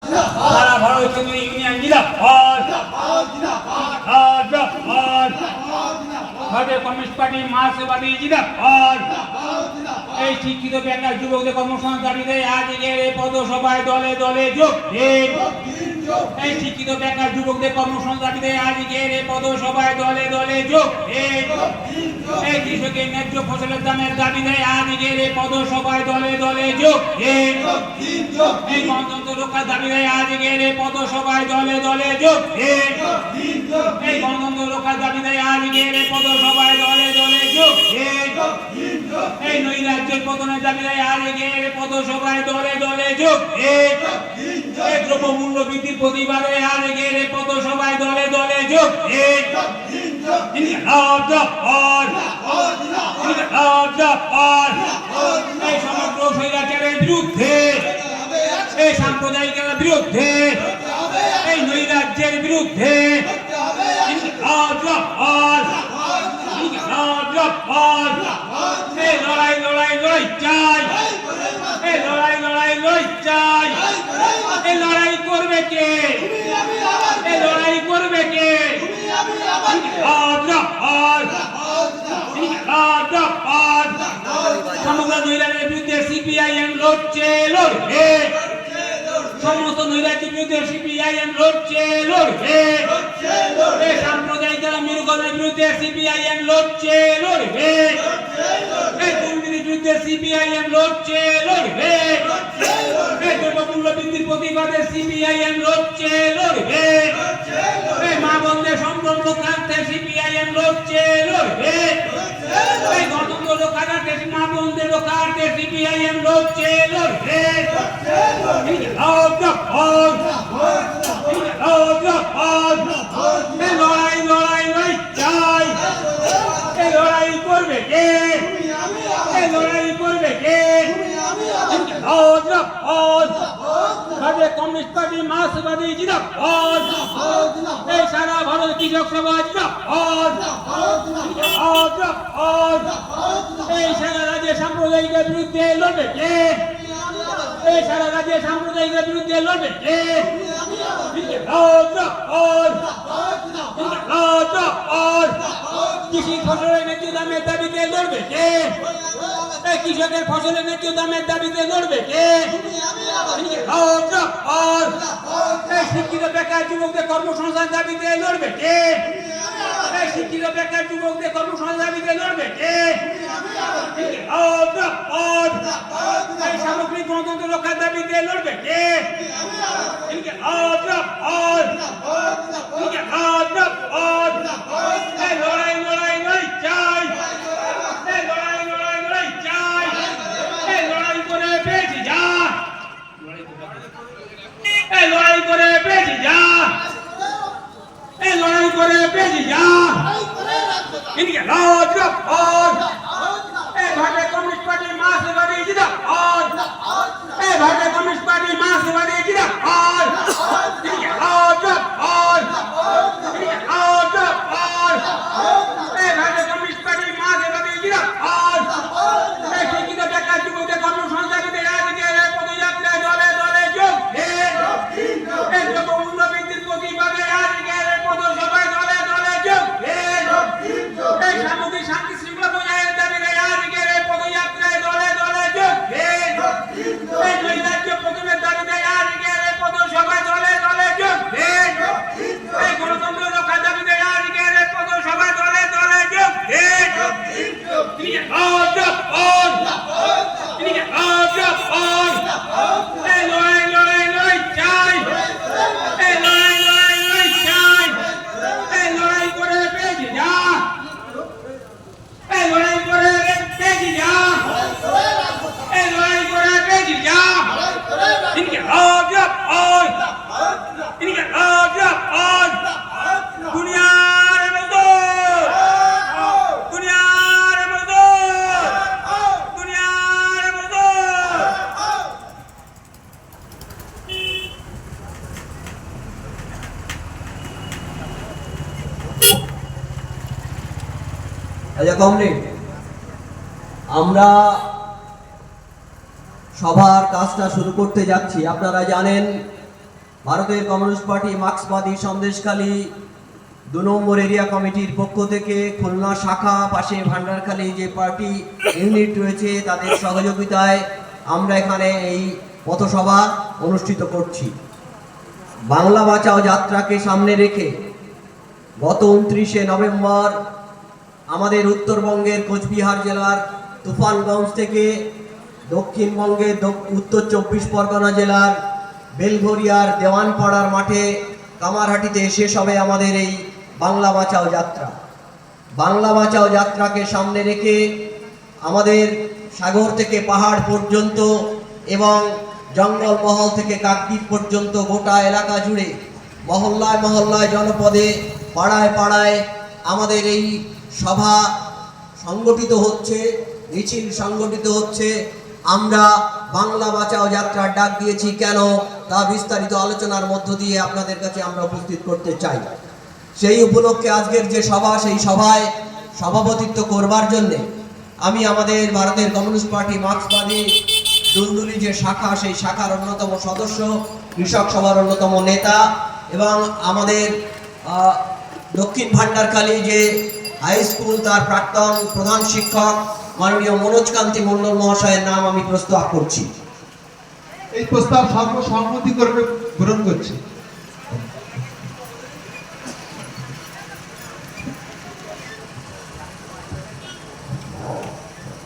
সারা ভারতীয় ইউনিয়ন জিন্দাবাদ। ভারতীয় কমিউনিস্ট পার্টি মার্ক্সবাদী জিন্দাবাদ। এই শিক্ষিত বেকার যুবকদের কর্মসংস্থান দাবিতে আজকের এই পথসভায় দলে দলে যোগ দিন। এই শিক্ষিত বেকার যুবকদের কর্মসংস্থান দাবিতে আজকের এই পথসভায় দলে দলে যোগ দিন। এই কৃষকের ন্যায্য ফসলের দামের দাবিতে আজকের এই পথসভায় দলে দলে যোগ দিন। এই গণতন্ত্র রক্ষার দাবিতে আজকের এই পথসভায় দলে দলে যোগ দিন। এই গণতন্ত্র রক্ষার দাবিতে আজকের এই পথসভায় দলে দলে যোগ দিন। এই নৈরাজ্যের পতনের দাবিতে আজকের এই পথসভায় দলে দলে যোগ দিন। এই দ্রব্যমূল্য বৃদ্ধির প্রতিবাদে আজকের এই পথসভায় দলে দলে যোগ দিন। এই সমগ্র স্বৈরাচারের বিরুদ্ধে, এই সাম্প্রদায়িকের বিরুদ্ধে, এই নৈরাজ্যের বিরুদ্ধে এই লড়াই লড়াই লড়াই চাই। এই লড়াই লড়াই লড়াই চাই। এই লড়াই করবে কে? এই লড়াই করবে কে? সমগ্র নৈরাজ্যের বিরুদ্ধে সিপিআইএম লড়ছে, লড়বে। সমস্ত নৈরাজ্যের বিরুদ্ধে সিপিআইএম লড়ছে, লড়বে। এই সাম্প্রদায়িক মেরুকরণের বিরুদ্ধে সিপিআইএম লড়ছে, লড়বে। এই দুর্নীতির বিরুদ্ধে সিপিআইএম লড়ছে, লড়বে। এই দ্রব্যমূল্য বৃদ্ধির প্রতিবাদে সিপিআইএম লড়ছে, লড়বে। এই মা বোনদের সম্পর্ক রাখতে সিপিআইএম লড়ছে, লড়বে। এই গণতন্ত্র রক্ষার্থে মা বোনদের রক্ষার্থে সিপিআইএম লড়ছে, লড়বে। লড়াই লড়াই লড়াই চাই। এই লড়াই করবে কে? এই লড়াই করবে কে? ভারতীয় কমিউনিস্ট পার্টি মার্ক্সবাদী জিন্দাবাদ। এই সারা ভারত কৃষক সভা জিন্দাবাদ। এই সারা রাজ্যে সাম্প্রদায়িকের বিরুদ্ধে লড়বে কে? এই সারা রাজ্যে সাম্প্রদায়িকের বিরুদ্ধে লড়বে কে? কৃষি ফসলের ন্যায্য দামের দাবিতে লড়বে কে? এই কৃষকের ফসলের ন্যায্য দামের দাবিতে লড়বে কে? এই শিক্ষিত বেকার যুবকদের কর্মসংস্থান দাবিতে লড়বে কে? এই শিক্ষিত বেকার যুবকদের কর্মসংস্থান দাবিতে লড়বে কে? এই সামগ্রিক গণতন্ত্র রক্ষার দাবিতে লড়বে কে? এই লড়াই লড়াই লড়াই চাই। এই লড়াই লড়াই লড়াই চাই। এই লড়াই করে বেঁচে যা। এই লড়াই করে বেঁচে যা। এই লড়াই করে বেঁচে যা। এই ভারতীয় কমিউনিস্ট পার্টি মার্ক্সবাদী জিন্দাবাদ। এই ভারতীয় কমিউনিস্ট পার্টি মার্ক্সবাদী জিন্দাবাদ। এই ভারতীয় কমিউনিস্ট পার্টি মার্ক্সবাদী জিন্দাবাদ। এই শিক্ষিত বেকার যুবকদের কর্মসংস্থান দিতে আজকের এই পদযাত্রায় দলে দলে যোগ দিন। এই দ্রব্যমূল্য বৃদ্ধির প্রতিবাদে আজকের এই পথসভায় দলে দলে যোগ দিন। এই সামগ্রিক শান্তি শৃঙ্খলা বজায়ের দাবিতে আজকের এই পদযাত্রায় দলে দলে যোগ দিন। এই নৈরাজ্য পতনের দাবিতে আজকের এই পথসভায় দলে দলে যোগ দিন। এই গণতন্ত্র রক্ষার দাবিতে আজকের এই পথসভায় দলে দলে যোগ দিন। এই লড়াই লড়াই লড়াই চাই। এই লড়াই লড়াই লড়াই চাই। এই লড়াই করে বেঁচে যা। এই লড়াই করে বেঁচে যা। এই লড়াই করে বেঁচে যা। দুনিয়ার মজদুর, দুনিয়ার মজদুর, দুনিয়ার মজদুর। আচ্ছা কমরেড, আমরা সভার কাজটা শুরু করতে যাচ্ছি। আপনারা জানেন ভারতের কমিউনিস্ট পার্টি মার্ক্সবাদী সন্দেশখালী 2 নম্বর এরিয়া কমিটির পক্ষ থেকে খুলনা শাখা পাশে ভান্ডারখালী যে পার্টি ইউনিট রয়েছে তাদের সহযোগিতায় আমরা এখানে এই পথসভা অনুষ্ঠিত করছি। বাংলা বাঁচাও যাত্রাকে সামনে রেখে গত 29শে নভেম্বর আমাদের উত্তরবঙ্গের কোচবিহার জেলার তুফানগঞ্জ থেকে দক্ষিণবঙ্গের উত্তর 24 পরগনা জেলার বেলঘরিয়ার দেওয়ানপাড়ার মাঠে কামারহাটিতে শেষ হবে আমাদের এই বাংলা বাঁচাও যাত্রা। বাংলা বাঁচাও যাত্রাকে সামনে রেখে আমাদের সাগর থেকে পাহাড় পর্যন্ত এবং জঙ্গলমহল থেকে কাকদ্বীপ পর্যন্ত গোটা এলাকা জুড়ে মহল্লায় মহল্লায় জনপদে পাড়ায় পাড়ায় আমাদের এই সভা সংগঠিত হচ্ছে, মিছিল সংগঠিত হচ্ছে। আমরা বাংলা বাঁচাও যাত্রার ডাক দিয়েছি কেন তা বিস্তারিত আলোচনার মধ্য দিয়ে আপনাদের কাছে আমরা উপস্থিত করতে চাই। সেই উপলক্ষে আজকের যে সভা, সেই সভায় সভাপতিত্ব করবার জন্যে আমি আমাদের ভারতের কমিউনিস্ট পার্টি মার্ক্সবাদী দুলদুলি যে শাখা, সেই শাখার অন্যতম সদস্য, কৃষক সভার অন্যতম নেতা এবং আমাদের দক্ষিণ ভান্ডারখালী যে হাই স্কুল তার প্রাক্তন প্রধান শিক্ষক মাননীয় মনোজ কান্তি মণ্ডল মহাশয়ের নাম আমি প্রস্তাব করছি। এই প্রস্তাব সর্বসম্মতিক্রমে গ্রহণ করছি।